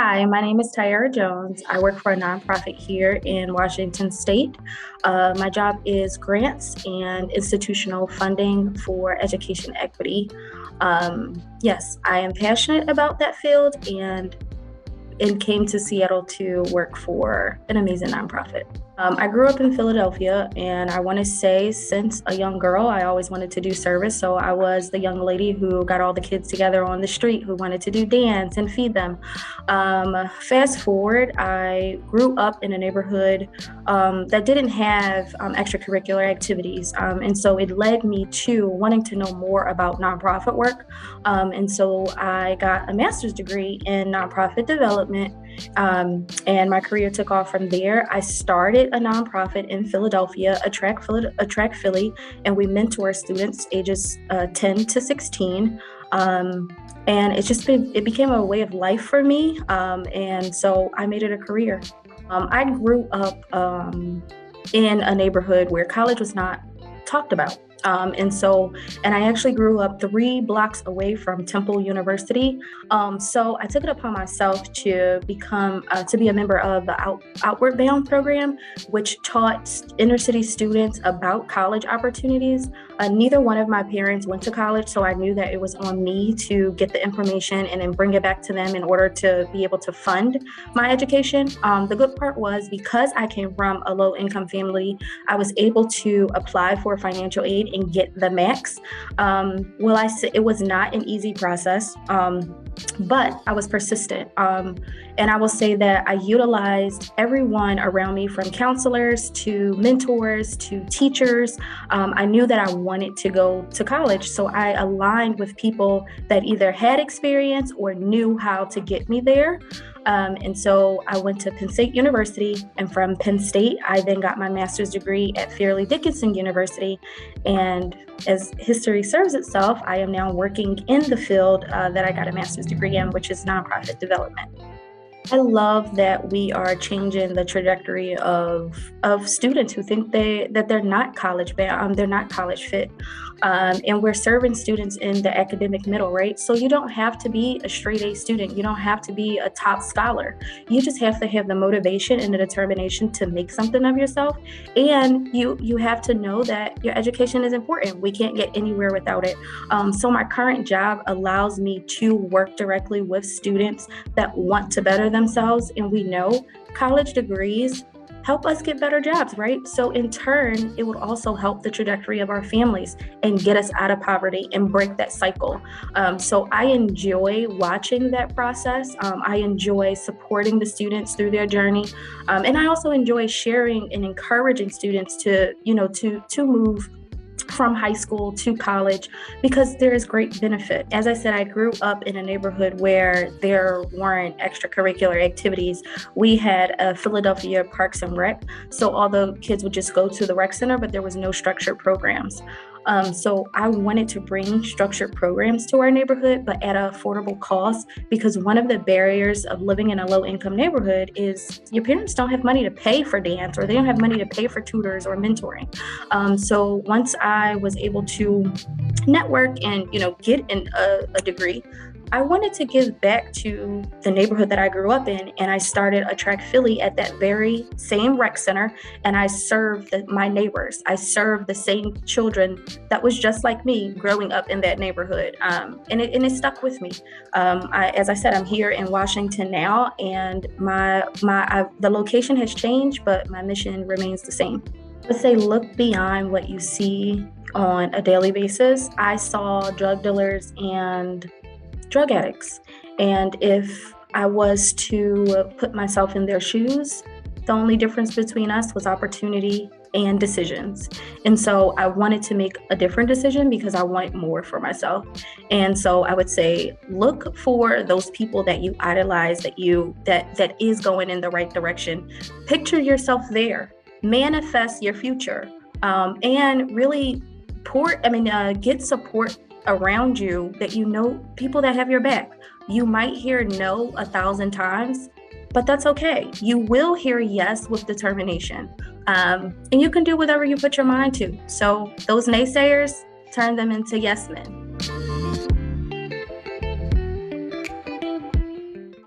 Hi, my name is Tierra Jones. I work for a nonprofit here in Washington State. My job is grants and institutional funding for education equity. Yes, I am passionate about that field and came to Seattle to work for an amazing nonprofit. I grew up in Philadelphia, and I want to say since a young girl, I always wanted to do service. So I was the young lady who got all the kids together on the street who wanted to do dance and feed them. Fast forward, I grew up in a neighborhood that didn't have extracurricular activities. And so it led me to wanting to know more about nonprofit work. And so I got a master's degree in nonprofit development. And my career took off from there. I started a nonprofit in Philadelphia, Attract Philly, and we mentor students ages 10 to 16. And it became a way of life for me. And so I made it a career. I grew up in a neighborhood where college was not talked about. And I actually grew up 3 blocks away from Temple University. So I took it upon myself to be a member of the Outward Bound program, which taught inner city students about college opportunities. Neither one of my parents went to college, so I knew that it was on me to get the information and then bring it back to them in order to be able to fund my education. The good part was because I came from a low income family, I was able to apply for financial aid and get the max. It was not an easy process, but I was persistent. And I will say that I utilized everyone around me, from counselors to mentors to teachers. I knew that I wanted to go to college, so I aligned with people that either had experience or knew how to get me there. And so I went to Penn State University, and from Penn State, I then got my master's degree at Fairleigh Dickinson University. And as history serves itself, I am now working in the field that I got a master's degree in, which is nonprofit development. I love that we are changing the trajectory of students who think that they're not college bound, they're not college fit, and we're serving students in the academic middle, right? So you don't have to be a straight A student, you don't have to be a top scholar. You just have to have the motivation and the determination to make something of yourself, and you have to know that your education is important. We can't get anywhere without it. So my current job allows me to work directly with students that want to better themselves, and we know college degrees help us get better jobs, right? So in turn, it would also help the trajectory of our families and get us out of poverty and break that cycle. So I enjoy watching that process. I enjoy supporting the students through their journey. And I also enjoy sharing and encouraging students to move from high school to college, because there is great benefit. As I said, I grew up in a neighborhood where there weren't extracurricular activities. We had a Philadelphia Parks and Rec, so all the kids would just go to the rec center, but there was no structured programs. So I wanted to bring structured programs to our neighborhood, but at an affordable cost, because one of the barriers of living in a low-income neighborhood is your parents don't have money to pay for dance, or they don't have money to pay for tutors or mentoring. So once I was able to network and get a degree, I wanted to give back to the neighborhood that I grew up in, and I started Attract Philly at that very same rec center, and I served my neighbors. I served the same children that was just like me growing up in that neighborhood, and it stuck with me. As I said, I'm here in Washington now, and the location has changed, but my mission remains the same. I would say look beyond what you see on a daily basis. I saw drug dealers and drug addicts. And if I was to put myself in their shoes, the only difference between us was opportunity and decisions. And so I wanted to make a different decision because I wanted more for myself. And so I would say, look for those people that you idolize, that is going in the right direction. Picture yourself there, manifest your future, and really get support around you, that people that have your back. You might hear no 1,000 times, but that's okay. You will hear yes with determination. And you can do whatever you put your mind to. So those naysayers, turn them into yes men.